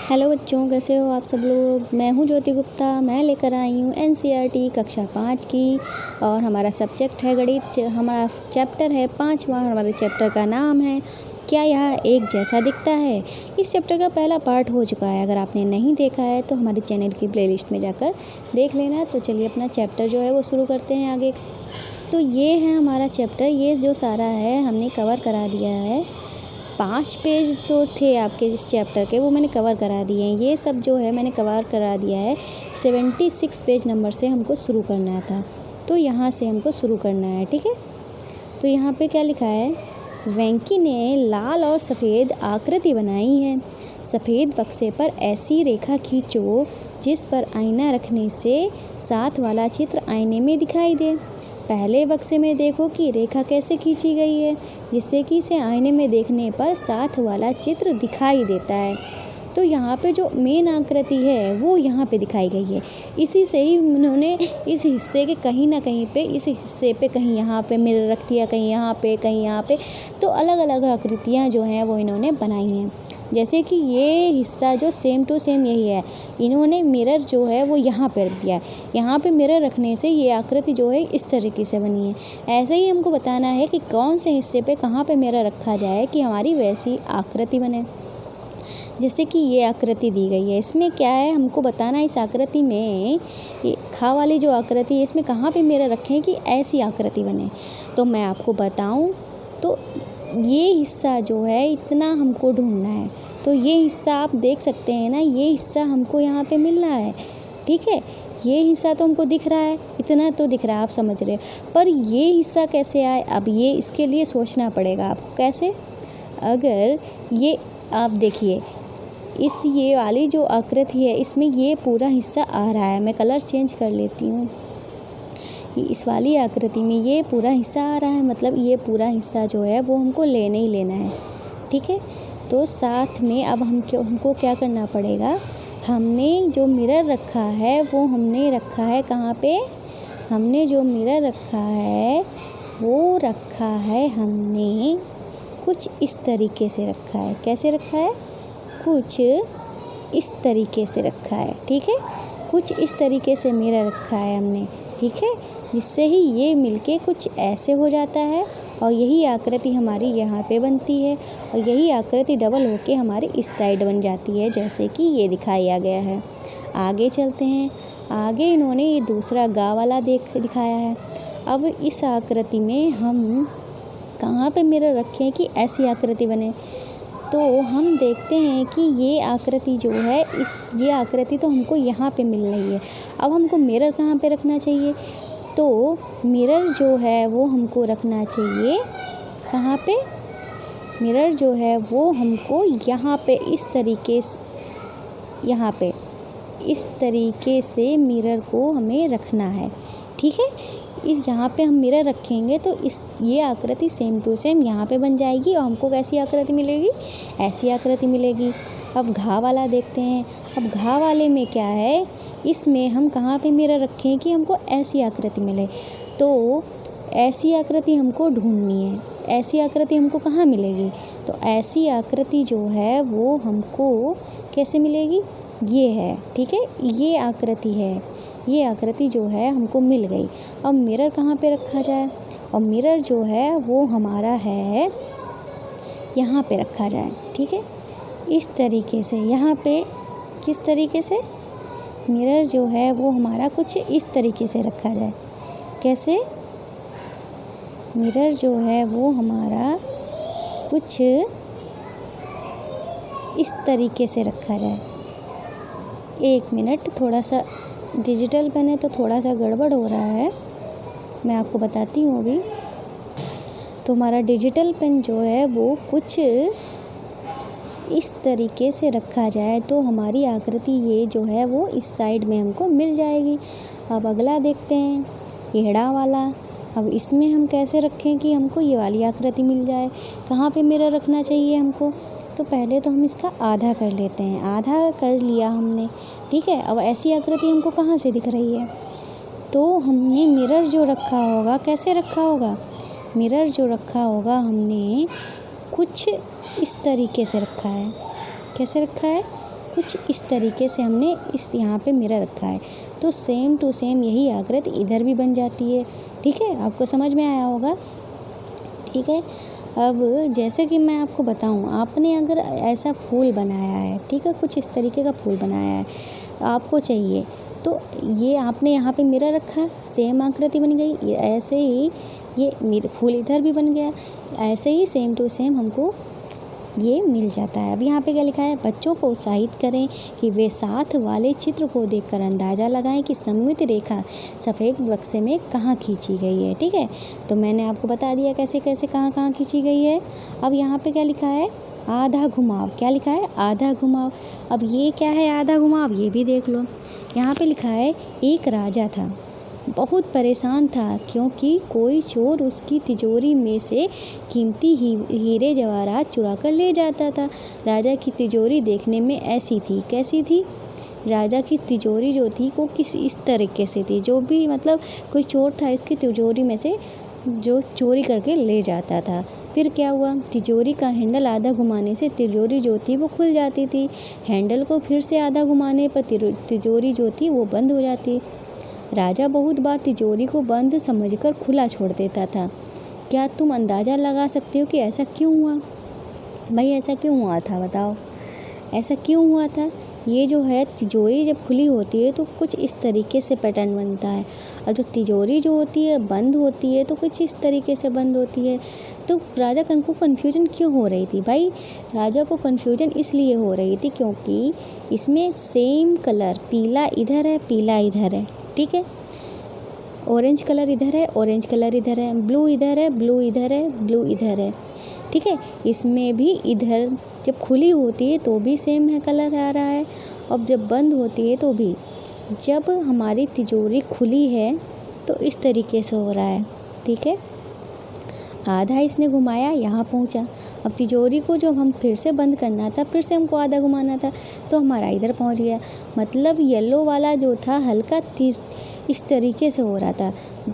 Hello बच्चों, कैसे हो आप सब लोग। मैं हूं ज्योति गुप्ता। मैं लेकर आई हूं एनसीईआरटी कक्षा 5 की और हमारा सब्जेक्ट है गणित। हमारा चैप्टर है 5वां। हमारे चैप्टर का नाम है क्या यह एक जैसा दिखता है। इस चैप्टर का पहला पार्ट हो चुका है। अगर आपने नहीं देखा है तो हमारे चैनल की प्लेलिस्ट में जाकर देख लेना। तो चलिए अपना चैप्टर जो है वो शुरू करते हैं आगे। तो ये है हमारा चैप्टर। ये जो सारा है हमने कवर करा दिया है। 5 पेज जो थे आपके इस चैप्टर के वो मैंने कवर करा दिए हैं। ये सब जो है मैंने कवर करा दिया है। 76 पेज नंबर से हमको शुरू करना था, तो यहाँ से हमको शुरू करना है। ठीक है, तो यहाँ पे क्या लिखा है। वेंकी ने लाल और सफ़ेद आकृति बनाई है। सफ़ेद बक्से पर ऐसी रेखा खींचो जिस पर आईना रखने से साथ वाला चित्र आईने में दिखाई दे। पहले बक्से में देखो कि रेखा कैसे खींची गई है, जिससे कि इसे आईने में देखने पर साथ वाला चित्र दिखाई देता है। तो यहाँ पे जो मेन आकृति है वो यहाँ पे दिखाई गई है। इसी से ही उन्होंने इस हिस्से के कहीं ना कहीं पे, इस हिस्से पे कहीं यहाँ पे मिरर रख दिया, कहीं यहाँ पे, कहीं यहाँ पे। तो अलग अलग आकृतियाँ जो हैं वो इन्होंने बनाई हैं। जैसे कि ये हिस्सा जो सेम टू सेम यही है। इन्होंने मिरर जो है वो यहाँ पे रख दिया है। यहाँ पे मिरर रखने से ये आकृति जो है इस तरीके से बनी है। ऐसे ही हमको बताना है कि कौन से हिस्से पे कहाँ पे मिरर रखा जाए कि हमारी वैसी आकृति बने। जैसे कि ये आकृति दी गई है, इसमें क्या है हमको बताना है। इस आकृति में ये खा वाली जो आकृति है इसमें कहाँ पे मिरर रखें कि ऐसी आकृति बने। तो मैं आपको बताऊँ तो ये हिस्सा जो है इतना हमको ढूंढना है। तो ये हिस्सा आप देख सकते हैं ना, ये हिस्सा हमको यहाँ पे मिल रहा है। ठीक है, ये हिस्सा तो हमको दिख रहा है, इतना तो दिख रहा है, आप समझ रहे हो। पर ये हिस्सा कैसे आए, अब ये इसके लिए सोचना पड़ेगा आपको कैसे। अगर ये आप देखिए, इस ये वाली जो आकृति है इसमें ये पूरा हिस्सा आ रहा है। मैं कलर चेंज कर लेती हूँ। इस वाली आकृति में ये पूरा हिस्सा आ रहा है, मतलब ये पूरा हिस्सा जो है वो हमको लेना ही लेना है। ठीक है, तो साथ में अब हमको क्या करना पड़ेगा। हमने जो मिरर रखा है वो हमने रखा है कहाँ पे। हमने जो मिरर रखा है वो रखा है हमने कुछ इस तरीके से रखा है। कैसे रखा है, कुछ इस तरीके से रखा है। ठीक है, कुछ इस तरीके से मिरर रखा है हमने। ठीक है, जिससे ही ये मिलके कुछ ऐसे हो जाता है और यही आकृति हमारी यहाँ पे बनती है और यही आकृति डबल होके हमारी इस साइड बन जाती है, जैसे कि ये दिखाया गया है। आगे चलते हैं। आगे इन्होंने ये दूसरा गा वाला दिखाया है। अब इस आकृति में हम कहाँ पे मिरर रखें कि ऐसी आकृति बने। तो हम देखते हैं कि ये आकृति जो है ये आकृति तो हमको यहाँ पे मिल रही है। अब हमको मिरर कहाँ पे रखना चाहिए। तो मिरर जो है वो हमको रखना चाहिए कहाँ पे। मिरर जो है वो हमको यहाँ पे इस तरीके से, यहाँ पे इस तरीके से मिरर को हमें रखना है। ठीक है, इस यहाँ पे हम मिरर रखेंगे तो ये आकृति सेम टू सेम यहाँ पे बन जाएगी और हमको कैसी आकृति मिलेगी, ऐसी आकृति मिलेगी। अब घा वाला देखते हैं। अब घा वाले में क्या है, इसमें हम कहाँ पे मिरर रखें कि हमको ऐसी आकृति मिले। तो ऐसी आकृति हमको ढूंढनी है। ऐसी आकृति हमको कहाँ मिलेगी। तो ऐसी आकृति जो है वो हमको कैसे मिलेगी, ये है। ठीक है, ये आकृति है। ये आकृति जो है हमको मिल गई। अब मिरर कहाँ पे रखा जाए। और मिरर जो है वो हमारा है यहाँ पे रखा जाए। ठीक है, इस तरीके से। यहाँ पे किस तरीके से, मिरर जो है वो हमारा कुछ इस तरीके से रखा जाए। कैसे, मिरर जो है वो हमारा कुछ इस तरीके से रखा जाए। एक मिनट, थोड़ा सा डिजिटल पेन है तो थोड़ा सा गड़बड़ हो रहा है, मैं आपको बताती हूँ अभी। तो हमारा डिजिटल पेन जो है वो कुछ इस तरीके से रखा जाए तो हमारी आकृति ये जो है वो इस साइड में हमको मिल जाएगी। अब अगला देखते हैं, हेड़ा वाला। अब इसमें हम कैसे रखें कि हमको ये वाली आकृति मिल जाए। कहाँ पे मिरर रखना चाहिए हमको। तो पहले तो हम इसका आधा कर लेते हैं। आधा कर लिया हमने। ठीक है, अब ऐसी आकृति हमको कहाँ से दिख रही है। तो हमने मिरर जो रखा होगा, कैसे रखा होगा, मिरर जो रखा होगा हमने कुछ इस तरीके से रखा है। कैसे रखा है, कुछ इस तरीके से हमने इस यहाँ पे मिरर रखा है, तो सेम टू सेम यही आकृति इधर भी बन जाती है। ठीक है, आपको समझ में आया होगा। ठीक है, अब जैसे कि मैं आपको बताऊं, आपने अगर ऐसा फूल बनाया है, ठीक है, कुछ इस तरीके का फूल बनाया है आपको चाहिए, तो ये आपने यहाँ पे मिरर रखा, सेम आकृति बन गई। ऐसे ही ये फूल इधर भी बन गया, ऐसे ही सेम टू सेम हमको ये मिल जाता है। अब यहाँ पे क्या लिखा है, बच्चों को उत्साहित करें कि वे साथ वाले चित्र को देखकर अंदाज़ा लगाएं कि सममित रेखा सफ़ेद बक्से में कहाँ खींची गई है। ठीक है, तो मैंने आपको बता दिया कैसे कैसे कहाँ खींची गई है। अब यहाँ पे क्या लिखा है, आधा घुमाव। क्या लिखा है, आधा घुमाव। अब ये क्या है आधा घुमाव, ये भी देख लो। यहाँ पे लिखा है, एक राजा था, बहुत परेशान था क्योंकि कोई चोर उसकी तिजोरी में से कीमती हीरे जवाहरात चुरा कर ले जाता था। राजा की तिजोरी देखने में ऐसी थी, कैसी थी, राजा की तिजोरी जो थी वो किस इस तरीके से थी, जो भी मतलब कोई चोर था इसकी तिजोरी में से जो चोरी करके ले जाता था। फिर क्या हुआ, तिजोरी का हैंडल आधा घुमाने से तिजोरी जो थी वो खुल जाती थी। हैंडल को फिर से आधा घुमाने पर तिजोरी जो थी वो बंद हो जाती। राजा बहुत बार तिजोरी को बंद समझकर खुला छोड़ देता था। क्या तुम अंदाज़ा लगा सकते हो कि ऐसा क्यों हुआ? भाई ऐसा क्यों हुआ था, बताओ ऐसा क्यों हुआ था? ये जो है तिजोरी जब खुली होती है तो कुछ इस तरीके से पैटर्न बनता है, और जो तिजोरी जो होती है बंद होती है तो कुछ इस तरीके से बंद होती है। तो राजा को कन्फ्यूजन क्यों हो रही थी? भाई राजा को कन्फ्यूजन इसलिए हो रही थी क्योंकि इसमें सेम कलर, पीला इधर है, पीला इधर है, ठीक है, ऑरेंज कलर इधर है, ऑरेंज कलर इधर है, ब्लू इधर है, ब्लू इधर है, ब्लू इधर है। ठीक है, इसमें भी इधर जब खुली होती है तो भी सेम है कलर आ रहा है, और जब बंद होती है तो भी। जब हमारी तिजोरी खुली है तो इस तरीके से हो रहा है। ठीक है, आधा इसने घुमाया, यहाँ पहुँचा। अब तिजोरी को जब हम फिर से बंद करना था, फिर से हमको आधा घुमाना था, तो हमारा इधर पहुँच गया। मतलब येलो वाला जो था हल्का इस तरीके से हो रहा था,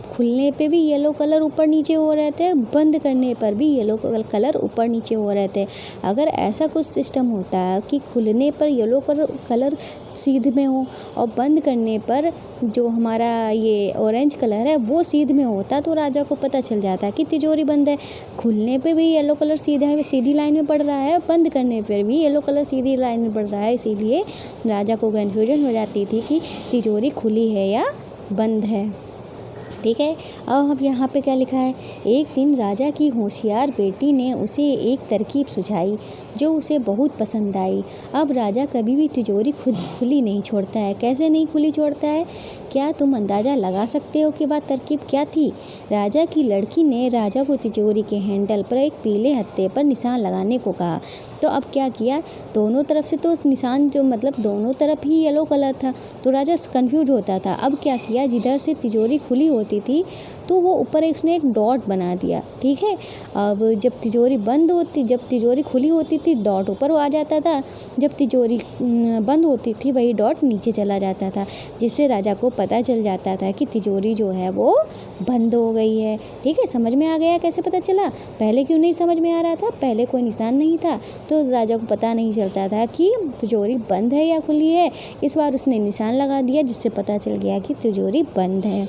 खुलने पे भी येलो कलर ऊपर नीचे हो रहे थे, बंद करने पर भी येलो कलर ऊपर नीचे हो रहे थे। अगर ऐसा कुछ सिस्टम होता है कि खुलने पर येलो कलर सीध में हो और बंद करने पर जो हमारा ये ऑरेंज कलर है वो सीध में होता, तो राजा को पता चल जाता कि तिजोरी बंद है। खुलने पे भी येलो कलर सीधी लाइन में पड़ रहा है, बंद करने पर भी येलो कलर सीधी लाइन में पड़ रहा है, इसीलिए राजा को कन्फ्यूजन हो जाती थी कि तिजोरी खुली है या बंद है। ठीक है, अब यहाँ पे क्या लिखा है, एक दिन राजा की होशियार बेटी ने उसे एक तरकीब सुझाई जो उसे बहुत पसंद आई। अब राजा कभी भी तिजोरी खुद खुली नहीं छोड़ता है। कैसे नहीं खुली छोड़ता है? क्या तुम अंदाज़ा लगा सकते हो कि वह तरकीब क्या थी? राजा की लड़की ने राजा को तिजोरी के हैंडल पर एक पीले हत्थे पर निशान लगाने को कहा। तो अब क्या किया, दोनों तरफ से तो निशान जो मतलब दोनों तरफ ही येलो कलर था, तो राजा कंफ्यूज होता था। अब क्या किया, जिधर से तिजोरी खुली होती थी तो वो ऊपर उसने एक डॉट बना दिया। ठीक है, अब जब तिजोरी खुली होती थी डॉट ऊपर आ जाता था, जब तिजोरी बंद होती थी वही डॉट नीचे चला जाता था, जिससे राजा को पता चल जाता था कि तिजोरी जो है वो बंद हो गई है। ठीक है, समझ में आ गया कैसे पता चला? पहले क्यों नहीं समझ में आ रहा था? पहले कोई निशान नहीं था तो राजा को पता नहीं चलता था कि तिजोरी बंद है या खुली है। इस बार उसने निशान लगा दिया जिससे पता चल गया कि तिजोरी बंद है।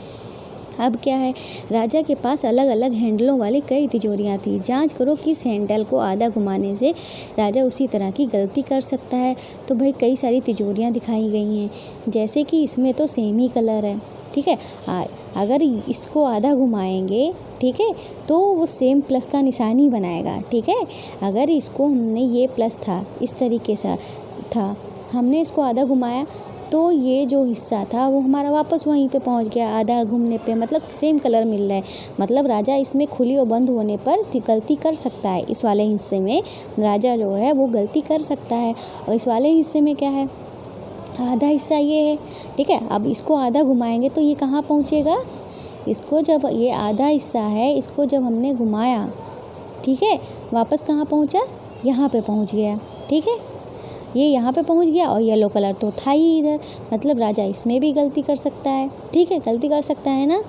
अब क्या है, राजा के पास अलग अलग हैंडलों वाली कई तिजोरियां थी। जांच करो कि इस हैंडल को आधा घुमाने से राजा उसी तरह की गलती कर सकता है। तो भाई कई सारी तिजोरियां दिखाई गई हैं, जैसे कि इसमें तो सेम ही कलर है। ठीक है, अगर इसको आधा घुमाएंगे, ठीक है, तो वो सेम प्लस का निशान ही बनाएगा। ठीक है, अगर इसको हमने ये प्लस था इस तरीके से था, हमने इसको आधा घुमाया तो ये जो हिस्सा था वो हमारा वापस वहीं पे पहुंच गया आधा घूमने पे, मतलब सेम कलर मिल रहा है। मतलब राजा इसमें खुली और बंद होने पर गलती कर सकता है। इस वाले हिस्से में राजा जो है वो गलती कर सकता है, और इस वाले हिस्से में क्या है, आधा हिस्सा ये है। ठीक है, अब इसको आधा घुमाएंगे तो ये कहाँ पहुँचेगा, इसको जब ये आधा हिस्सा है इसको जब हमने घुमाया, ठीक है, वापस कहाँ पहुँचा, यहाँ पे पहुँच गया। ठीक है, ये यहाँ पे पहुँच गया और येलो कलर तो था ही इधर, मतलब राजा इसमें भी गलती कर सकता है। ठीक है, गलती कर सकता है ना,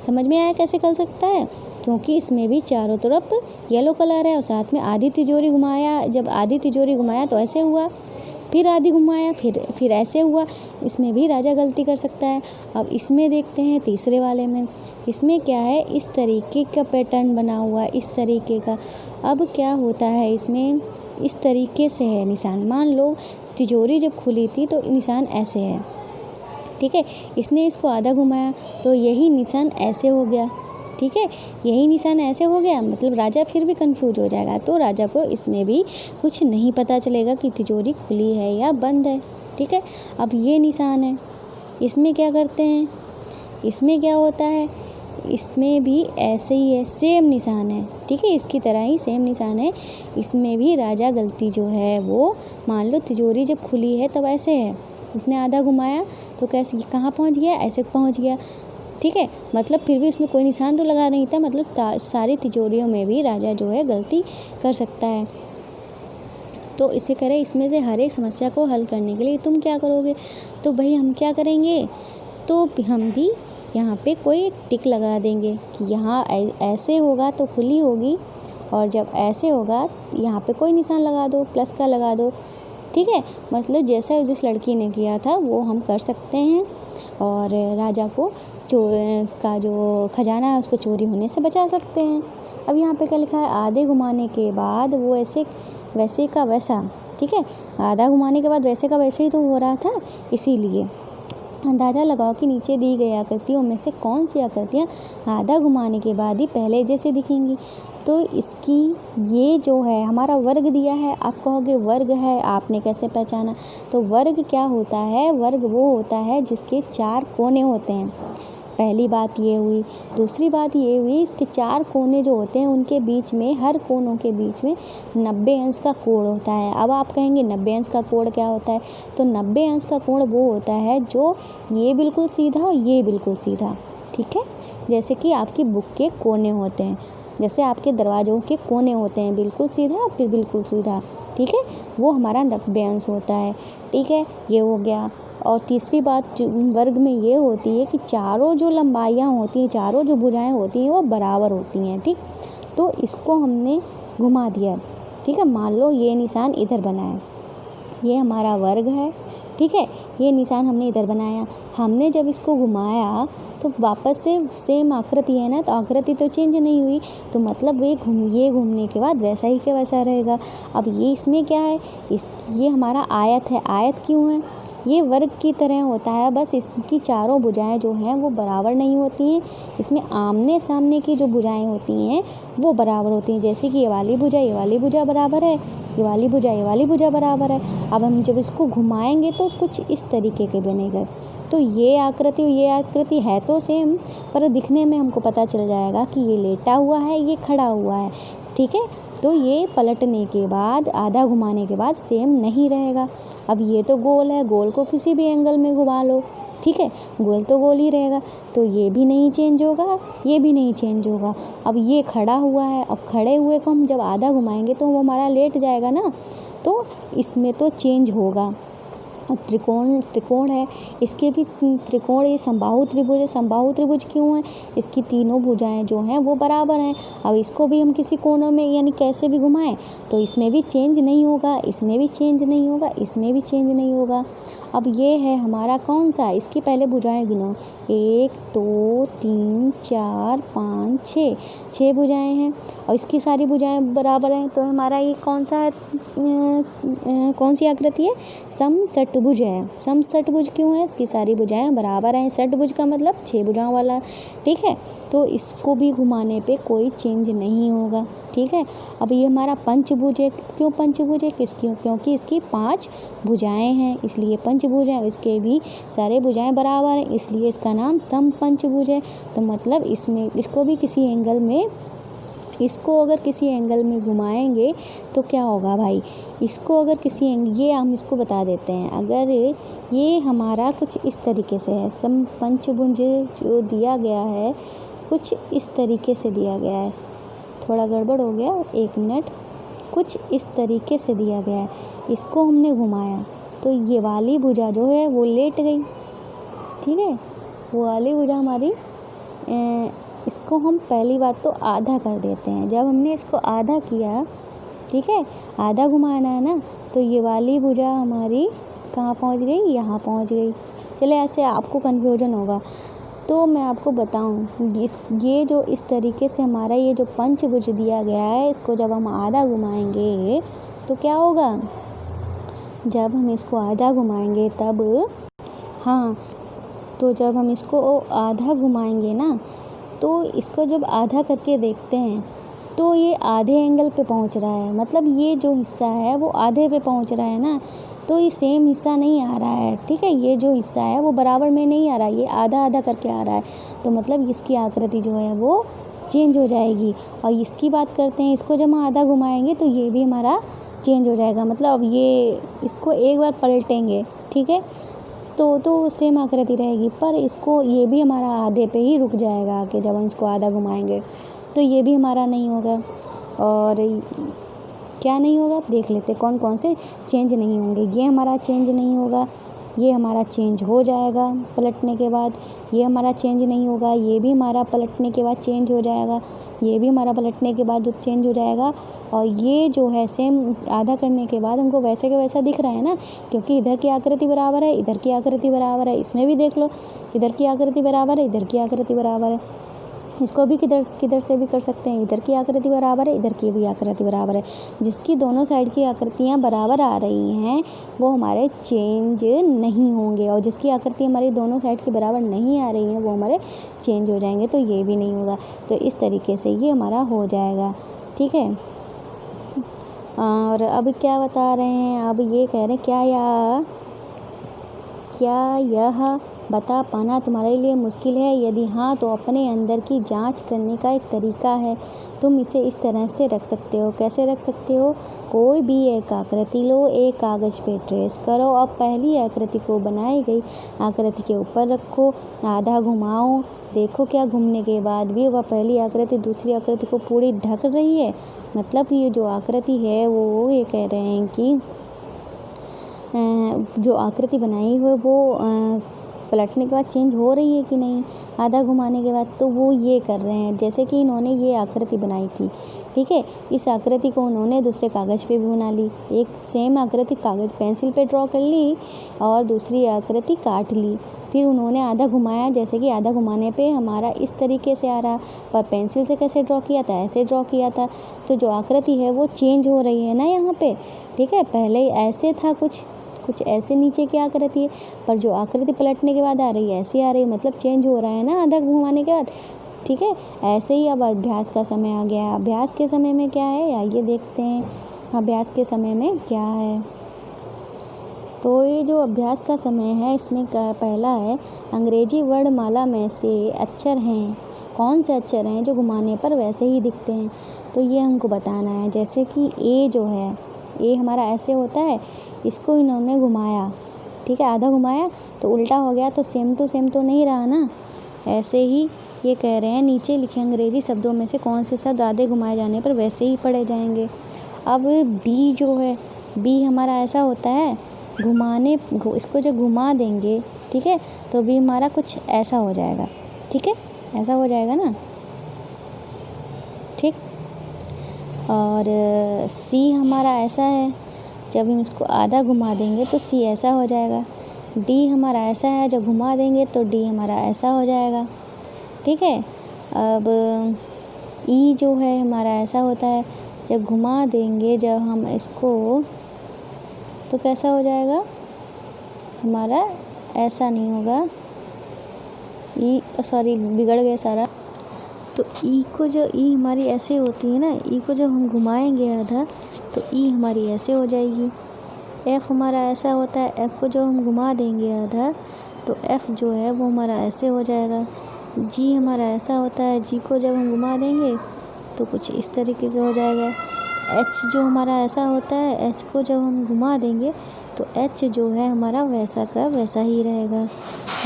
समझ में आया कैसे कर सकता है? क्योंकि इसमें भी चारों तरफ येलो कलर है और साथ में आधी तिजोरी घुमाया, जब आधी तिजोरी घुमाया तो ऐसे हुआ। फिर आधी घुमाया, फिर ऐसे हुआ। इसमें भी राजा गलती कर सकता है। अब इसमें देखते हैं तीसरे वाले में, इसमें क्या है, इस तरीके का पैटर्न बना हुआ है, इस तरीके का। अब क्या होता है इसमें, इस तरीके से है निशान। मान लो तिजोरी जब खुली थी तो निशान ऐसे है, ठीक है। इसने इसको आधा घुमाया तो यही निशान ऐसे हो गया, ठीक है। यही निशान ऐसे हो गया, मतलब राजा फिर भी कंफ्यूज हो जाएगा। तो राजा को इसमें भी कुछ नहीं पता चलेगा कि तिजोरी खुली है या बंद है, ठीक है। अब ये निशान है, इसमें क्या करते हैं, इसमें क्या होता है, इसमें भी ऐसे ही है, सेम निशान है, ठीक है। इसकी तरह ही सेम निशान है। इसमें भी राजा गलती जो है वो, मान लो तिजोरी जब खुली है तब ऐसे है, उसने आधा घुमाया तो कैसे कहाँ पहुँच गया, ऐसे पहुँच गया, ठीक है। मतलब फिर भी उसमें कोई निशान तो लगा नहीं था, मतलब सारी तिजोरियों में भी राजा जो है गलती कर सकता है। तो इसी तरह इसमें से हर एक समस्या को हल करने के लिए तुम क्या करोगे, तो भाई हम क्या करेंगे, तो हम भी यहाँ पे कोई टिक लगा देंगे कि यहाँ ऐसे होगा तो खुली होगी, और जब ऐसे होगा यहाँ पे कोई निशान लगा दो, प्लस का लगा दो, ठीक है। मतलब जैसा जिस लड़की ने किया था वो हम कर सकते हैं, और राजा को चोर का जो खजाना है उसको चोरी होने से बचा सकते हैं। अब यहाँ पे क्या लिखा है, आधे घुमाने के बाद वो ऐसे वैसे का वैसा, ठीक है। आधा घुमाने के बाद वैसे का वैसे ही तो हो रहा था, इसीलिए अंदाज़ा लगाओ कि नीचे दी गई आकृतियों में से कौन सी आकृतियाँ आधा घुमाने के बाद ही पहले जैसे दिखेंगी। तो इसकी ये जो है हमारा वर्ग दिया है, आप कहोगे वर्ग है, आपने कैसे पहचाना, तो वर्ग क्या होता है, वर्ग वो होता है जिसके 4 कोने होते हैं। पहली बात ये हुई। दूसरी बात ये हुई, इसके 4 कोने जो होते हैं उनके बीच में, हर कोनों के बीच में 90 अंश का कोण होता है। अब आप कहेंगे 90 अंश का कोण क्या होता है, तो 90 अंश का कोण वो होता है जो ये बिल्कुल सीधा और ये बिल्कुल सीधा, ठीक है। जैसे कि आपकी बुक के कोने होते हैं, जैसे आपके दरवाज़ों के कोने होते हैं, बिल्कुल सीधा फिर बिल्कुल सीधा, ठीक है, वो हमारा 90 अंश होता है, ठीक है। ये हो गया। और तीसरी बात वर्ग में ये होती है कि चारों जो लंबाइयाँ होती हैं, चारों जो भुजाएं होती हैं वो बराबर होती हैं, ठीक। तो इसको हमने घुमा दिया, ठीक है। मान लो ये निशान इधर बना है, ये हमारा वर्ग है, ठीक है। ये निशान हमने इधर बनाया, हमने जब इसको घुमाया तो वापस से सेम आकृति है ना, तो आकृति तो चेंज नहीं हुई, तो मतलब ये घूमने के बाद वैसा ही के वैसा रहेगा। अब ये इसमें क्या है, ये हमारा आयत है। आयत क्यों है, ये वर्ग की तरह होता है, बस इसकी चारों भुजाएं जो हैं वो बराबर नहीं होती हैं। इसमें आमने सामने की जो भुजाएं होती हैं वो बराबर होती हैं, जैसे कि ये वाली भुजा बराबर है, ये वाली भुजा बराबर है। अब हम जब इसको घुमाएंगे तो कुछ इस तरीके के बनेगा। तो ये आकृति है तो सेम, पर दिखने में हमको पता चल जाएगा कि ये लेटा हुआ है, ये खड़ा हुआ है, ठीक है। तो ये पलटने के बाद, आधा घुमाने के बाद सेम नहीं रहेगा। अब ये तो गोल है, गोल को किसी भी एंगल में घुमा लो, ठीक है, गोल तो गोल ही रहेगा। तो ये भी नहीं चेंज होगा, ये भी नहीं चेंज होगा। अब ये खड़ा हुआ है, अब खड़े हुए को हम जब आधा घुमाएंगे तो वो हमारा लेट जाएगा ना, तो इसमें तो चेंज होगा। त्रिकोण है, इसके भी त्रिकोण, ये समबाहु त्रिभुज है। समबाहु त्रिभुज क्यों है, इसकी तीनों भुजाएं जो हैं वो बराबर हैं। अब इसको भी हम किसी कोनों में यानी कैसे भी घुमाएं तो इसमें भी चेंज नहीं होगा, इसमें भी चेंज नहीं होगा, इसमें भी चेंज नहीं होगा। अब ये है हमारा कौन सा, इसकी पहले भुजाएं गिनो, 1 2 3 4 5 6 भुजाएं हैं, और इसकी सारी भुजाएं बराबर हैं। तो हमारा ये कौन सा है, कौन सी आकृति है, समषटभुज है। समषटभुज क्यों है, इसकी सारी भुजाएं बराबर हैं। षटभुज का मतलब 6 भुजाओं वाला, ठीक है। तो इसको भी घुमाने पे कोई चेंज नहीं होगा, ठीक है। अब ये हमारा पंचभुज है। क्यों पंचभुज है, क्योंकि इसकी 5 भुजाएं हैं, इसलिए पंचभुज है। इसके भी सारे भुजाएं बराबर हैं, इसलिए इसका नाम समपंचभुज है। तो मतलब इसमें इसको भी किसी एंगल में, इसको अगर किसी एंगल में घुमाएंगे तो क्या होगा भाई, इसको अगर किसी ये हम इसको बता देते हैं, अगर ये हमारा कुछ इस तरीके से है, समपंचभुज जो दिया गया है कुछ इस तरीके से दिया गया है, थोड़ा गड़बड़ हो गया, 1 मिनट, कुछ इस तरीके से दिया गया है। इसको हमने घुमाया तो ये वाली भुजा जो है वो लेट गई, ठीक है, वो वाली भुजा हमारी, इसको हम पहली बात तो आधा कर देते हैं। जब हमने इसको आधा किया ठीक है, आधा घुमाना है ना, तो ये वाली भुजा हमारी कहाँ पहुँच गई, यहाँ पहुँच गई। चले ऐसे आपको कन्फ्यूजन होगा तो मैं आपको बताऊँ, ये जो इस तरीके से हमारा ये जो पंचभुज दिया गया है, इसको जब हम आधा घुमाएंगे तो क्या होगा, जब हम इसको आधा घुमाएंगे तब हाँ, तो जब हम इसको आधा घुमाएंगे ना, तो इसको जब आधा करके देखते हैं तो ये आधे एंगल पे पहुंच रहा है, मतलब ये जो हिस्सा है वो आधे पे पहुंच रहा है ना, तो ये सेम हिस्सा नहीं आ रहा है। ठीक है, ये जो हिस्सा है वो बराबर में नहीं आ रहा है, ये आधा आधा करके आ रहा है, तो मतलब इसकी आकृति जो है वो चेंज हो जाएगी। और इसकी बात करते हैं, इसको जब हम आधा घुमाएंगे तो ये भी हमारा चेंज हो जाएगा, मतलब अब ये इसको एक बार पलटेंगे, ठीक है, तो सेम आकृति रहेगी, पर इसको ये भी हमारा आधे पे ही रुक जाएगा आके, जब हम इसको आधा घुमाएंगे तो ये भी हमारा नहीं होगा। और क्या नहीं होगा देख लेते, कौन कौन से चेंज नहीं होंगे। ये हमारा चेंज नहीं होगा, ये हमारा चेंज हो जाएगा पलटने के बाद, ये हमारा चेंज नहीं होगा, ये भी हमारा पलटने के बाद चेंज हो जाएगा, ये भी हमारा पलटने के बाद जो चेंज हो जाएगा। और ये जो है सेम आधा करने के बाद हमको वैसे का वैसा दिख रहा है ना, क्योंकि इधर की आकृति बराबर है, इधर की आकृति बराबर है, इसमें भी देख लो इधर की आकृति बराबर है, इधर की आकृति बराबर है। इसको भी किधर से भी कर सकते हैं, इधर की आकृति बराबर है, इधर की भी आकृति बराबर है। जिसकी दोनों साइड की आकृतियाँ बराबर आ रही हैं वो हमारे चेंज नहीं होंगे, और जिसकी आकृति हमारी दोनों साइड की बराबर नहीं आ रही हैं वो हमारे चेंज हो जाएंगे, तो ये भी नहीं होगा। तो इस तरीके से ये हमारा हो जाएगा। ठीक है, और अब क्या बता रहे हैं, अब ये कह रहे हैं क्या यह बता पाना तुम्हारे लिए मुश्किल है, यदि हाँ तो अपने अंदर की जांच करने का एक तरीका है। तुम इसे इस तरह से रख सकते हो। कैसे रख सकते हो, कोई भी एक आकृति लो, एक कागज़ पे ट्रेस करो, और पहली आकृति को बनाई गई आकृति के ऊपर रखो, आधा घुमाओ, देखो क्या घूमने के बाद भी वह पहली आकृति दूसरी आकृति को पूरी ढक रही है। मतलब ये जो आकृति है वो ये कह रहे हैं कि जो आकृति बनाई हुई वो पलटने के बाद चेंज हो रही है कि नहीं, आधा घुमाने के बाद। तो वो ये कर रहे हैं, जैसे कि इन्होंने ये आकृति बनाई थी, ठीक है, इस आकृति को उन्होंने दूसरे कागज़ पे भी बना ली, एक सेम आकृति कागज़ पेंसिल पे ड्रॉ कर ली और दूसरी आकृति काट ली, फिर उन्होंने आधा घुमाया, जैसे कि आधा घुमाने पे हमारा इस तरीके से आ रहा, पर पेंसिल से कैसे ड्रॉ किया था, ऐसे ड्रॉ किया था, तो जो आकृति है वो चेंज हो रही है ना यहाँ पे। ठीक है, पहले ऐसे था, कुछ ऐसे नीचे की आकृति है, पर जो आकृति पलटने के बाद आ रही है ऐसी आ रही है, मतलब चेंज हो रहा है ना आधा घुमाने के बाद। ठीक है, ऐसे ही अब अभ्यास का समय आ गया है। अभ्यास के समय में क्या है, आइए देखते हैं अभ्यास के समय में क्या है। तो ये जो अभ्यास का समय है इसमें पहला है, अंग्रेजी वर्णमाला में से अक्षर हैं, कौन से अक्षर हैं जो घुमाने पर वैसे ही दिखते हैं, तो ये हमको बताना है। जैसे कि ए जो है, ए हमारा ऐसे होता है, इसको इन्होंने घुमाया, ठीक है, आधा घुमाया तो उल्टा हो गया, तो सेम टू सेम तो नहीं रहा ना। ऐसे ही ये कह रहे हैं, नीचे लिखे अंग्रेजी शब्दों में से कौन से शब्द आधे घुमाए जाने पर वैसे ही पढ़े जाएंगे। अब बी जो है, बी हमारा ऐसा होता है, इसको जब घुमा देंगे, ठीक है, तो बी हमारा कुछ ऐसा हो जाएगा। ठीक है, ऐसा हो जाएगा ना, ठीक। और सी हमारा ऐसा है, जब हम इसको आधा घुमा देंगे तो सी ऐसा हो जाएगा। डी हमारा ऐसा है, जब घुमा देंगे तो डी हमारा ऐसा हो जाएगा। ठीक है, अब ई जो है हमारा ऐसा होता है, जब घुमा देंगे जब हम इसको तो कैसा हो जाएगा, हमारा ऐसा नहीं होगा, ई सॉरी बिगड़ गया सारा। तो ई को जो ई हमारी ऐसे होती है ना, ई को जब हम घुमाएंगे आधा तो ई हमारी ऐसे हो जाएगी। एफ़ हमारा ऐसा होता है, एफ़ को जब हम घुमा देंगे आधा तो एफ़ जो है वो हमारा ऐसे हो जाएगा। जी हमारा ऐसा होता है, जी को जब हम घुमा देंगे तो कुछ इस तरीके का हो जाएगा। एच जो हमारा ऐसा होता है, एच को जब हम घुमा देंगे तो एच जो है हमारा वैसा का वैसा ही रहेगा।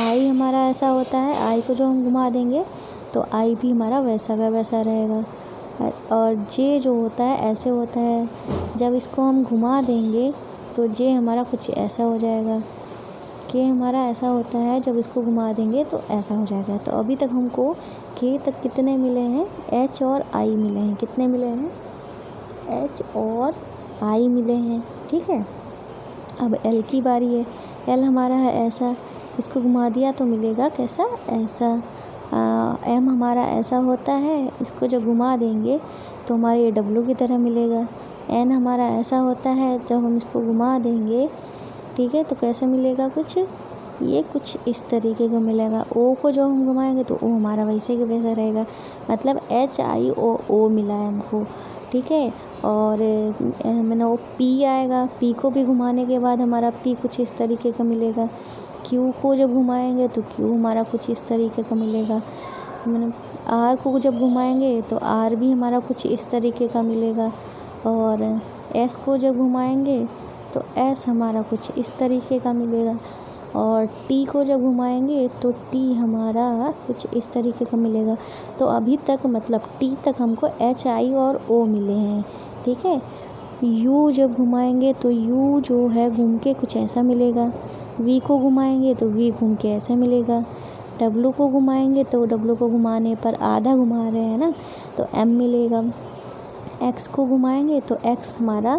आई हमारा ऐसा होता है, आई को जब हम घुमा देंगे तो आई भी हमारा वैसा का वैसा रहेगा। और जे जो होता है ऐसे होता है, जब इसको हम घुमा देंगे तो जे हमारा कुछ ऐसा हो जाएगा। के हमारा ऐसा होता है, जब इसको घुमा देंगे तो ऐसा हो जाएगा। तो अभी तक हमको के तक कितने मिले हैं, एच और आई मिले हैं, कितने मिले हैं, एच और आई मिले हैं, ठीक है। अब एल की बारी है। एल हमारा है ऐसा, इसको घुमा दिया तो मिलेगा कैसा, ऐसा। एम हमारा ऐसा होता है, इसको जब घुमा देंगे तो हमारे ये डब्लू की तरह मिलेगा। एन हमारा ऐसा होता है, जब हम इसको घुमा देंगे, ठीक है, तो कैसे मिलेगा, कुछ ये कुछ इस तरीके का मिलेगा। ओ को जब हम घुमाएंगे तो ओ हमारा वैसे के वैसा रहेगा, मतलब एच आई ओ ओ मिला है हमको, ठीक है। और मैंने वो पी आएगा, पी को भी घुमाने के बाद हमारा पी कुछ इस तरीके का मिलेगा। क्यू को जब घुमाएंगे तो क्यू हमारा कुछ इस तरीके का मिलेगा। मैंने आर को जब घुमाएंगे तो आर भी हमारा कुछ इस तरीके का मिलेगा। और एस को जब घुमाएंगे तो एस हमारा कुछ इस तरीके का मिलेगा। और टी को जब घुमाएंगे तो टी हमारा कुछ इस तरीके का मिलेगा। तो अभी तक मतलब टी तक हमको एच आई और ओ मिले हैं, ठीक है। यू जब घुमाएंगे तो यू जो है घूम के कुछ ऐसा मिलेगा। वी को घुमाएंगे तो वी घूम के ऐसा मिलेगा। डब्लू को घुमाएंगे तो डब्लू को घुमाने पर आधा घुमा रहे हैं ना, तो एम मिलेगा। एक्स को घुमाएंगे तो एक्स हमारा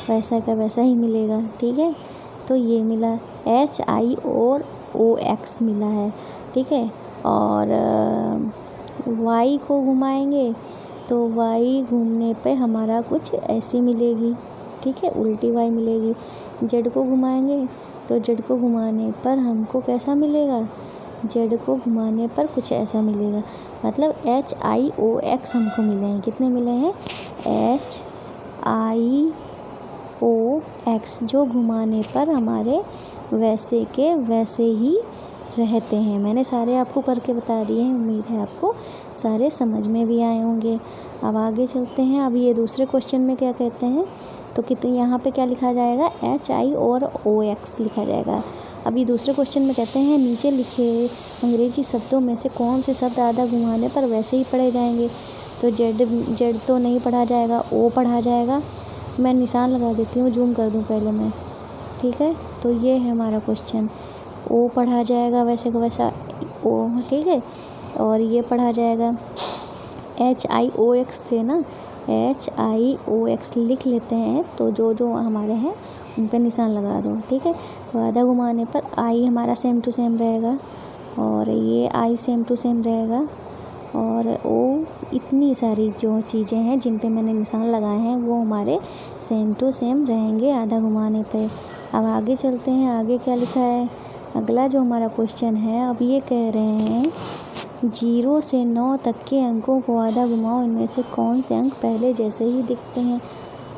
वैसा का वैसा ही मिलेगा, ठीक है। तो ये मिला एच आई और ओ एक्स मिला है, ठीक है। और वाई को घुमाएंगे तो वाई घूमने पे हमारा कुछ ऐसी मिलेगी, ठीक है, उल्टी वाई मिलेगी। जेड को घुमाएंगे तो जेड को घुमाने पर हमको कैसा मिलेगा, जेड को घुमाने पर कुछ ऐसा मिलेगा। मतलब एच आई ओ एक्स हमको मिले हैं, कितने मिले हैं, एच आई ओ एक्स, जो घुमाने पर हमारे वैसे के वैसे ही रहते हैं। मैंने सारे आपको करके बता दिए हैं, उम्मीद है आपको सारे समझ में भी आए होंगे। अब आगे चलते हैं। अब ये दूसरे क्वेश्चन में क्या कहते हैं, तो कितने यहाँ पे क्या लिखा जाएगा, एच आई और ओ एक्स लिखा जाएगा। अभी दूसरे क्वेश्चन में कहते हैं नीचे लिखे अंग्रेजी शब्दों में से कौन से शब्द आधा घुमाने पर वैसे ही पढ़े जाएंगे। तो जेड तो नहीं पढ़ा जाएगा, ओ पढ़ा जाएगा। मैं निशान लगा देती हूँ, जूम कर दूँ पहले मैं, ठीक है। तो ये है हमारा क्वेश्चन, ओ पढ़ा जाएगा वैसे का वैसा ओ, ठीक है। और ये पढ़ा जाएगा एच आई ओ एक्स थे ना, एच आई ओ एक्स लिख लेते हैं। तो जो जो हमारे हैं उन पर निशान लगा दो, ठीक है। तो आधा घुमाने पर आई हमारा सेम टू सेम रहेगा, और ये आई सेम टू सेम रहेगा, और ओ, इतनी सारी जो चीज़ें हैं जिन पे मैंने निशान लगाए हैं वो हमारे सेम टू सेम रहेंगे आधा घुमाने पे। अब आगे चलते हैं, आगे क्या लिखा है। अगला जो हमारा क्वेश्चन है, अब ये कह रहे हैं 0 से 9 तक के अंकों को आधा घुमाओ, इनमें से कौन से अंक पहले जैसे ही दिखते हैं।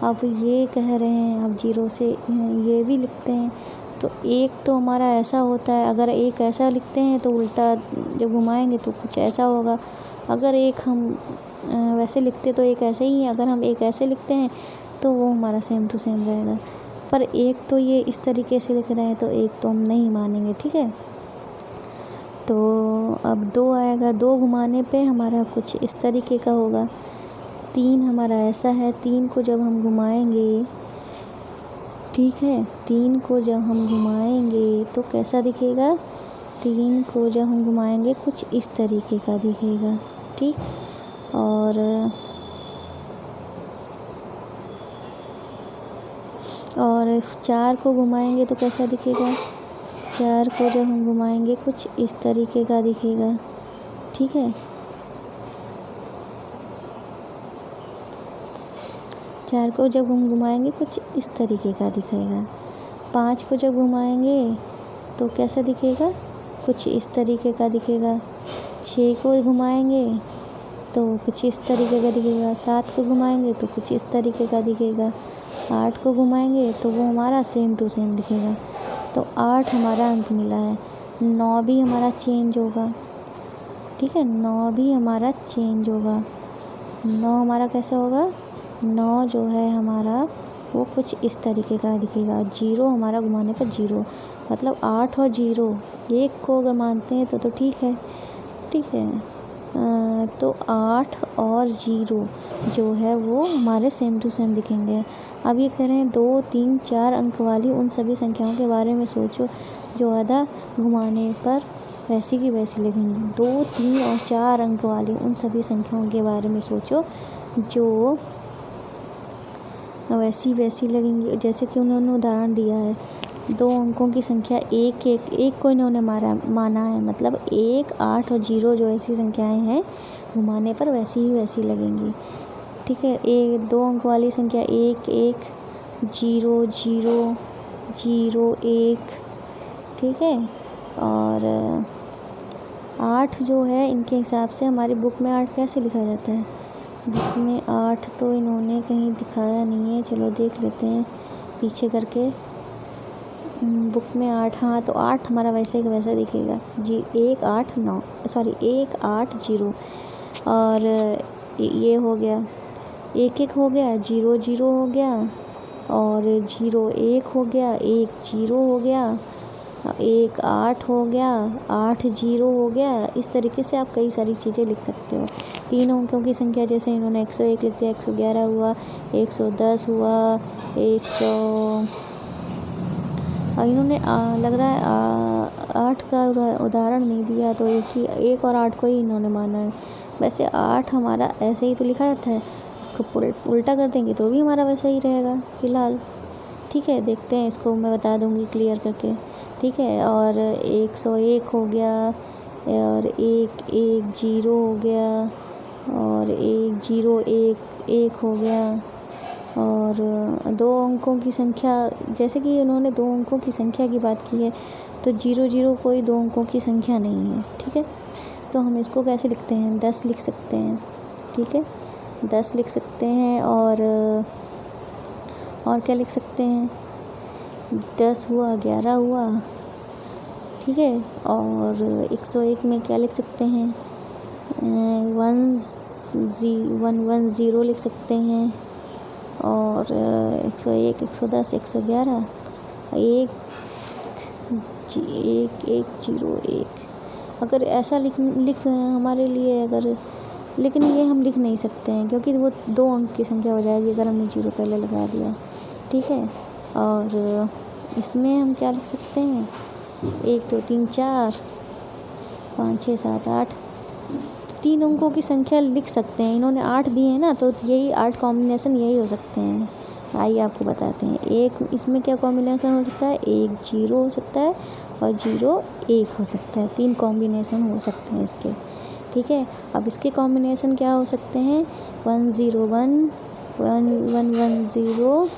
अब ये कह रहे हैं, अब 0 से ये भी लिखते हैं, तो एक तो हमारा ऐसा होता है, अगर एक ऐसा लिखते हैं तो उल्टा जब घुमाएंगे तो कुछ ऐसा होगा। अगर एक हम वैसे लिखते तो एक ऐसे ही है, अगर हम एक ऐसे लिखते हैं तो वो हमारा सेम टू सेम रहेगा। पर एक तो ये इस तरीके से लिख रहे हैं तो एक तो हम नहीं मानेंगे, ठीक है। तो अब 2 आएगा, 2 घुमाने पे हमारा कुछ इस तरीके का होगा। 3 हमारा ऐसा है, 3 को जब हम घुमाएंगे, ठीक है, 3 को जब हम घुमाएंगे तो कैसा दिखेगा, 3 को जब हम घुमाएंगे कुछ इस तरीके का दिखेगा, ठीक। और 4 को घुमाएंगे तो कैसा दिखेगा, 4 को जब हम घुमाएंगे कुछ इस तरीके का दिखेगा, ठीक है। 4 को जब हम घुमाएंगे कुछ इस तरीके का दिखेगा। 5 को जब घुमाएंगे तो कैसा दिखेगा, कुछ इस तरीके का दिखेगा। 6 को घुमाएंगे तो कुछ इस तरीके का दिखेगा। 7 को घुमाएंगे तो कुछ इस तरीके का दिखेगा। 8 को घुमाएंगे तो वो हमारा सेम टू सेम दिखेगा। तो 8 हमारा अंक मिला है। 9 भी हमारा चेंज होगा, ठीक है, 9 भी हमारा चेंज होगा। 9 हमारा कैसा होगा, 9 जो है हमारा वो कुछ इस तरीके का दिखेगा। 0 हमारा घुमाने पर 0, मतलब 8 और 0 एक को अगर मानते हैं तो ठीक है, ठीक है। तो 8 और 0 जो है वो हमारे सेम टू सेम दिखेंगे। अब ये कह रहे हैं 2, 3, 4 अंक वाली उन सभी संख्याओं के बारे में सोचो जो आधा घुमाने पर वैसी की वैसी लगेंगी। 2, 3 और 4 अंक वाली उन सभी संख्याओं के बारे में सोचो जो वैसी वैसी लगेंगी। जैसे कि उन्होंने उदाहरण दिया है, 2 अंकों की संख्या एक को इन्होंने माना है, मतलब 1, 8 और 0 जो ऐसी संख्याएं हैं घुमाने पर वैसी ही वैसी लगेंगी। ठीक है, 2 अंक वाली संख्या 1, 1, 0, 0, 0, 1। ठीक है, और 8 जो है इनके हिसाब से हमारी बुक में 8 कैसे लिखा जाता है? बुक में 8 तो इन्होंने कहीं दिखाया नहीं है, चलो देख लेते हैं पीछे करके। बुक में 8, हाँ, तो 8 हमारा वैसे का वैसा दिखेगा जी। 1, 8, 9, सॉरी 1, 8, 0, और ये हो गया 1, 1 हो गया, 0, 0 हो गया, और 0, 1 हो गया, 1, 0 हो गया, 1, 8 हो गया, 8, 0 हो गया। इस तरीके से आप कई सारी चीज़ें लिख सकते हो। 3 अंकों की संख्या जैसे इन्होंने 101 लिख दिया, 111 हुआ, 110 हुआ, 100, और इन्होंने लग रहा है 8 का उदाहरण नहीं दिया, तो 1 और 8 को ही इन्होंने माना है। वैसे 8 हमारा ऐसे ही तो लिखा रहता है, इसको उल्टा कर देंगे तो भी हमारा वैसा ही रहेगा फ़िलहाल। ठीक है, देखते हैं, इसको मैं बता दूँगी क्लियर करके। ठीक है, और 101 हो गया, और 1, 1, 0 हो गया, और 1, 0, 1, 1 हो गया, और 2 अंकों की संख्या जैसे कि उन्होंने 2 अंकों की संख्या की बात की है, तो 0, 0 कोई 2 अंकों की संख्या नहीं है। ठीक है, तो हम इसको कैसे लिखते हैं? 10 लिख सकते हैं। ठीक है, 10 लिख सकते हैं, और क्या लिख सकते हैं? 10 हुआ, 11 हुआ। ठीक है, और 101 में क्या लिख सकते हैं? 110 लिख सकते हैं, और 101, 110, 111, 1, 1, 0, 1। अगर ऐसा लिख हमारे लिए अगर, लेकिन ये हम लिख नहीं सकते हैं क्योंकि वो 2 अंक की संख्या हो जाएगी अगर हमने 0 पहले लगा दिया। ठीक है, और इसमें हम क्या लिख सकते हैं? 1, 2, 3, 4, 5, 6, 7, 8, 3 अंकों की संख्या लिख सकते हैं। इन्होंने 8 दिए हैं ना, तो यही 8 कॉम्बिनेशन यही हो सकते हैं। आइए आपको बताते हैं। एक इसमें क्या कॉम्बिनेशन हो सकता है? 1, 0 हो सकता है, और 0, 1 हो सकता है। 3 कॉम्बिनेशन हो सकते हैं इसके। ठीक है, अब इसके कॉम्बिनेशन क्या हो सकते हैं? 1, 0, 1, 1, 1, 1, 0,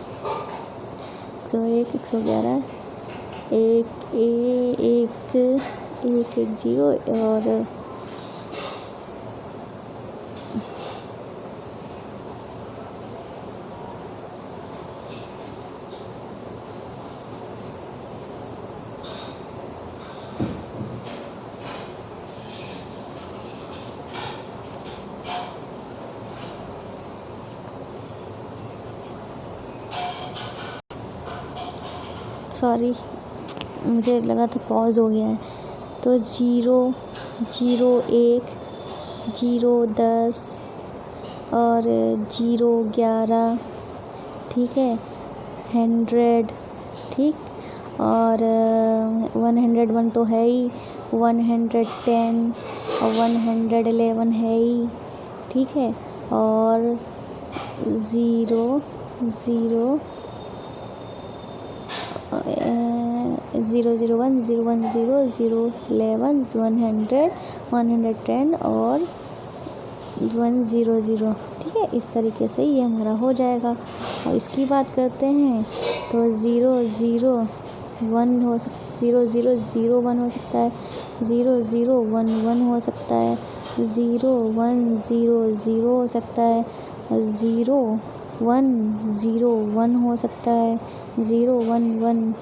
101, 111, 1, 1, 1, 1, 0, और सॉरी, मुझे लगा था पॉज हो गया है। तो 0, 0, 1, 0, 10, और 0, 11। ठीक है, 100। ठीक, और 101 तो है ही, 110 और 111 है ही। ठीक है, और 0, 0, 0, 0, 1, 0, 1, 0, 0, 11, 100, 110 और 100, 0। ठीक है, इस तरीके से ये हमारा हो जाएगा। और इसकी बात करते हैं तो 0, 0, 1 हो 0, 0, 0, 1 हो सकता है, 0, 0, 1, 1 हो सकता है, 0, 1, 0, 0 हो सकता है, 0, 1, 0, 1 हो सकता है, 0, 1, 1,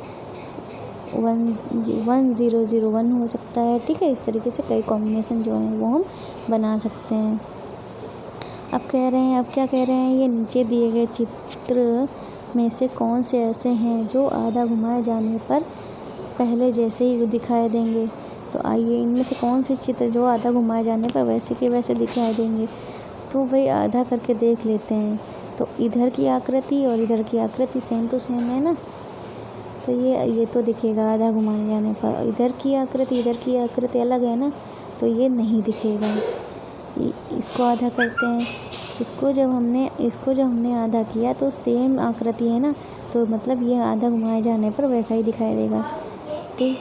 1, 0, 0, 1 हो सकता है। ठीक है, इस तरीके से कई कॉम्बिनेशन जो हैं वो हम बना सकते हैं। अब क्या कह रहे हैं? ये नीचे दिए गए चित्र में से कौन से ऐसे हैं जो आधा घुमाए जाने पर पहले जैसे ही दिखाई देंगे? तो आइए, इनमें से कौन से चित्र जो आधा घुमाए जाने पर वैसे के वैसे दिखाई देंगे? तो भाई आधा करके देख लेते हैं। तो इधर की आकृति और इधर की आकृति सेम टू सेम है ना, तो ये तो दिखेगा आधा घुमाए जाने पर। इधर की आकृति अलग है ना, तो ये नहीं दिखेगा। इसको आधा करते हैं। इसको जब हमने आधा किया तो सेम आकृति है ना, तो मतलब ये आधा घुमाए जाने पर वैसा ही दिखाई देगा। ठीक,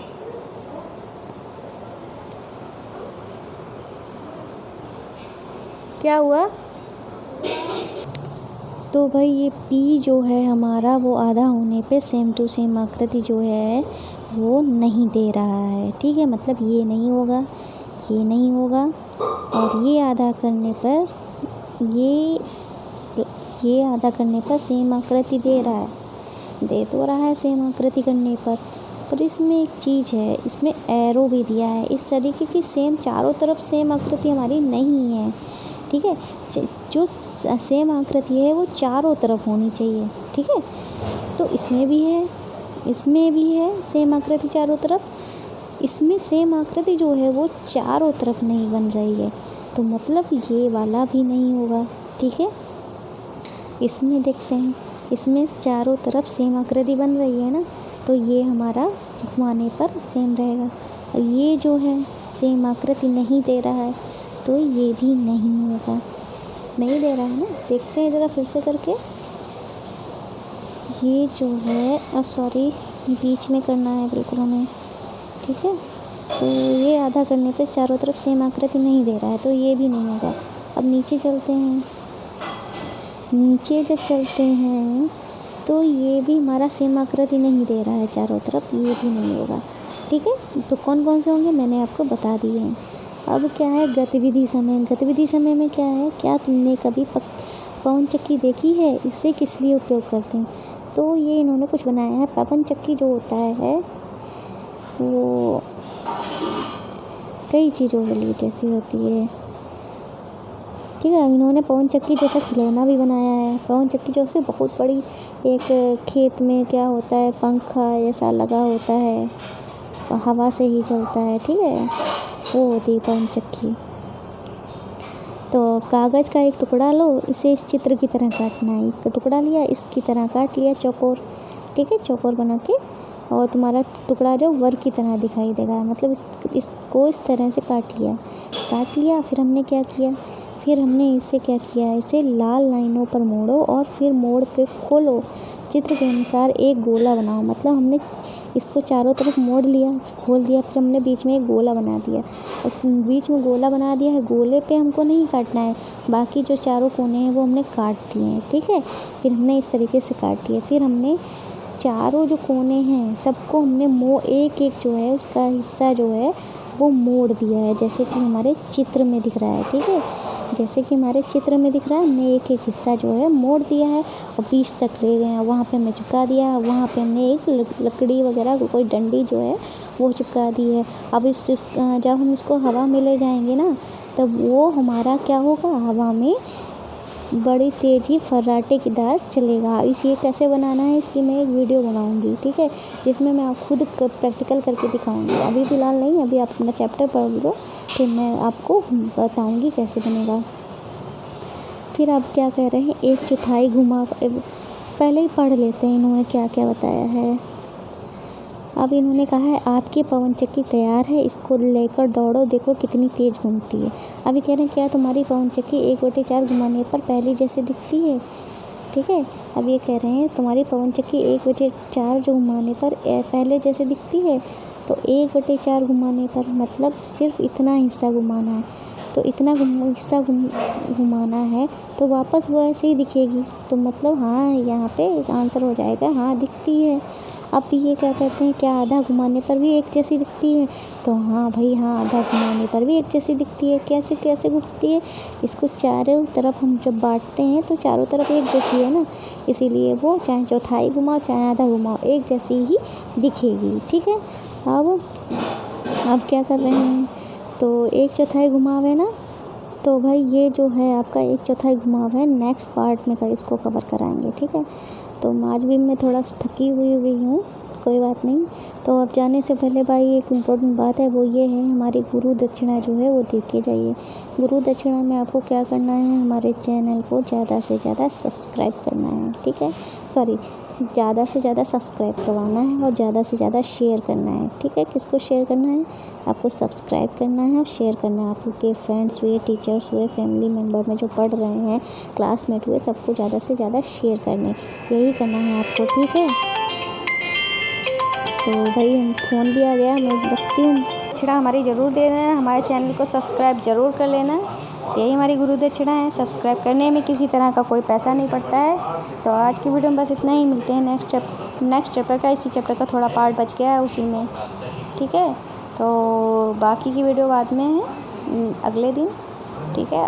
क्या हुआ? तो भाई ये P जो है हमारा वो आधा होने पे सेम टू सेम आकृति जो है वो नहीं दे रहा है। ठीक है, मतलब ये नहीं होगा, ये नहीं होगा, और ये आधा करने पर ये आधा करने पर सेम आकृति दे रहा है, दे तो रहा है सेम आकृति करने पर इसमें एक चीज़ है, इसमें एरो भी दिया है। इस तरीके की सेम चारों तरफ सेम आकृति हमारी नहीं है। ठीक है, जो सेम आकृति है वो चारों तरफ होनी चाहिए। ठीक है, तो इसमें भी है सेम आकृति चारों तरफ। इसमें सेम आकृति जो है वो चारों तरफ नहीं बन रही है, तो मतलब ये वाला भी नहीं होगा। ठीक है, इसमें देखते हैं, इसमें चारों तरफ सेम आकृति बन रही है ना, तो ये हमारा घुमाने पर सेम रहेगा। और ये जो है सेम आकृति नहीं दे रहा है, तो ये भी नहीं होगा, नहीं दे रहा है ना। देखते हैं ज़रा फिर से करके। ये जो है सॉरी, बीच में करना है बिल्कुल हमें। ठीक है, तो ये आधा करने पे चारों तरफ सेम आकृति नहीं दे रहा है, तो ये भी नहीं होगा। अब नीचे चलते हैं। नीचे जब चलते हैं तो ये भी हमारा सेम आकृति नहीं दे रहा है चारों तरफ, ये भी नहीं होगा। ठीक है, तो कौन कौन से होंगे मैंने आपको बता दिए हैं। अब क्या है गतिविधि समय। गतिविधि समय में क्या है, क्या तुमने कभी पवन चक्की देखी है? इसे किस लिए उपयोग करते हैं? तो ये इन्होंने कुछ बनाया है। पवन चक्की जो होता है वो कई चीज़ों के लिए जैसी होती है। ठीक है, इन्होंने पवन चक्की जैसा खिलौना भी बनाया है। पवन चक्की जो से बहुत बड़ी एक खेत में क्या होता है, पंखा ऐसा लगा होता है, हवा से ही चलता है। ठीक है, वो होती है पवन चक्की। तो कागज़ का एक टुकड़ा लो, इसे इस चित्र की तरह काटना है। एक टुकड़ा लिया, इसकी तरह काट लिया चौकोर। ठीक है, चौकोर बना के, और तुम्हारा टुकड़ा जो वर्ग की तरह दिखाई देगा, मतलब इसको इस तरह से काट लिया। फिर हमने क्या किया, फिर हमने इसे क्या किया, इसे लाल लाइनों पर मोड़ो और फिर मोड़ के खोलो। चित्र के अनुसार एक गोला बनाओ, मतलब हमने इसको चारों तरफ मोड़ लिया, खोल दिया, फिर हमने बीच में एक गोला बना दिया। और बीच में गोला बना दिया है, गोले पे हमको नहीं काटना है, बाकी जो चारों कोने हैं वो हमने काट दिए हैं। ठीक है, फिर हमने इस तरीके से काट दिया। फिर हमने चारों जो कोने हैं सबको हमने एक एक जो है उसका हिस्सा जो है वो मोड़ दिया है, जैसे कि हमारे चित्र में दिख रहा है। ठीक है, जैसे कि हमारे चित्र में दिख रहा है, हमने एक एक हिस्सा जो है मोड़ दिया है और बीच तक ले गए हैं। वहाँ पे हमने चिपका दिया है, वहाँ पे हमने एक लकड़ी वगैरह कोई डंडी जो है वो चिपका दी है। अब जब हम इसको हवा में ले जाएंगे ना, तब वो हमारा क्या होगा, हवा में बड़ी तेज़ी फर्राटे की दार चलेगा। ये कैसे बनाना है इसकी मैं एक वीडियो बनाऊंगी। ठीक है, जिसमें मैं आप खुद प्रैक्टिकल करके दिखाऊंगी। अभी फ़िलहाल नहीं, अभी आप अपना चैप्टर पढ़ लो, फिर मैं आपको बताऊंगी कैसे बनेगा। फिर आप क्या कह रहे हैं, 1/4 घुमा, पहले ही पढ़ लेते हैं इन्होंने क्या क्या बताया है। अब इन्होंने कहा है आपकी पवन चक्की तैयार है, इसको लेकर दौड़ो, देखो कितनी तेज़ घूमती है। अभी कह रहे हैं क्या तुम्हारी पवन चक्की 1/4 घुमाने पर पहले जैसे दिखती है। ठीक है, अब ये कह रहे हैं तुम्हारी पवन चक्की 1/4 जो घुमाने पर पहले जैसे दिखती है, तो 1/4 घुमाने पर मतलब सिर्फ इतना हिस्सा घुमाना है, तो इतना हिस्सा घुमाना है तो वापस वो ऐसे ही दिखेगी। तो मतलब हाँ, यहाँ पे आंसर हो जाएगा, हाँ दिखती है। अब ये क्या कहते हैं, क्या आधा घुमाने पर भी एक जैसी दिखती है? तो हाँ भाई हाँ, आधा घुमाने पर भी एक जैसी दिखती है। कैसे कैसे घूमती है, इसको चारों तरफ हम जब बांटते हैं तो चारों तरफ एक जैसी है ना, इसीलिए वो चाहे चौथाई घुमाओ चाहे आधा घुमाओ एक जैसी ही दिखेगी। ठीक है, अब क्या कर रहे हैं, तो 1/4 घुमाव है ना, तो भाई ये जो है आपका 1/4 घुमाव है, नेक्स्ट पार्ट में इसको कवर कराएंगे। ठीक है, तो आज भी मैं थोड़ा थकी हुई हूँ, कोई बात नहीं। तो अब जाने से पहले भाई एक इम्पोर्टेंट बात है, वो ये है हमारी गुरु दक्षिणा जो है वो दे के जाइए। गुरु दक्षिणा में आपको क्या करना है, हमारे चैनल को ज़्यादा से ज़्यादा सब्सक्राइब करना है। ठीक है, सॉरी ज़्यादा से ज़्यादा सब्सक्राइब करवाना है और ज़्यादा से ज़्यादा शेयर करना है। ठीक है, किसको शेयर करना है? आपको सब्सक्राइब करना है और शेयर करना है। आपके फ्रेंड्स हुए, टीचर्स हुए, फैमिली मेम्बर में जो पढ़ रहे हैं, क्लासमेट हुए, सबको ज़्यादा से ज़्यादा शेयर करने, यही करना है आपको। ठीक है, तो भाई हम फ़ोन भी आ गया, मैं रखती हूँ। दक्षिणा हमारी ज़रूर दे देना, हमारे चैनल को सब्सक्राइब ज़रूर कर लेना। यही हमारी गुरु दक्षिणा है। सब्सक्राइब करने में किसी तरह का कोई पैसा नहीं पड़ता है। तो आज की वीडियो में बस इतना ही। मिलते हैं नेक्स्ट चैप्टर का। इसी चैप्टर का थोड़ा पार्ट बच गया है उसी में। ठीक है, तो बाकी की वीडियो बाद में है, अगले दिन। ठीक है।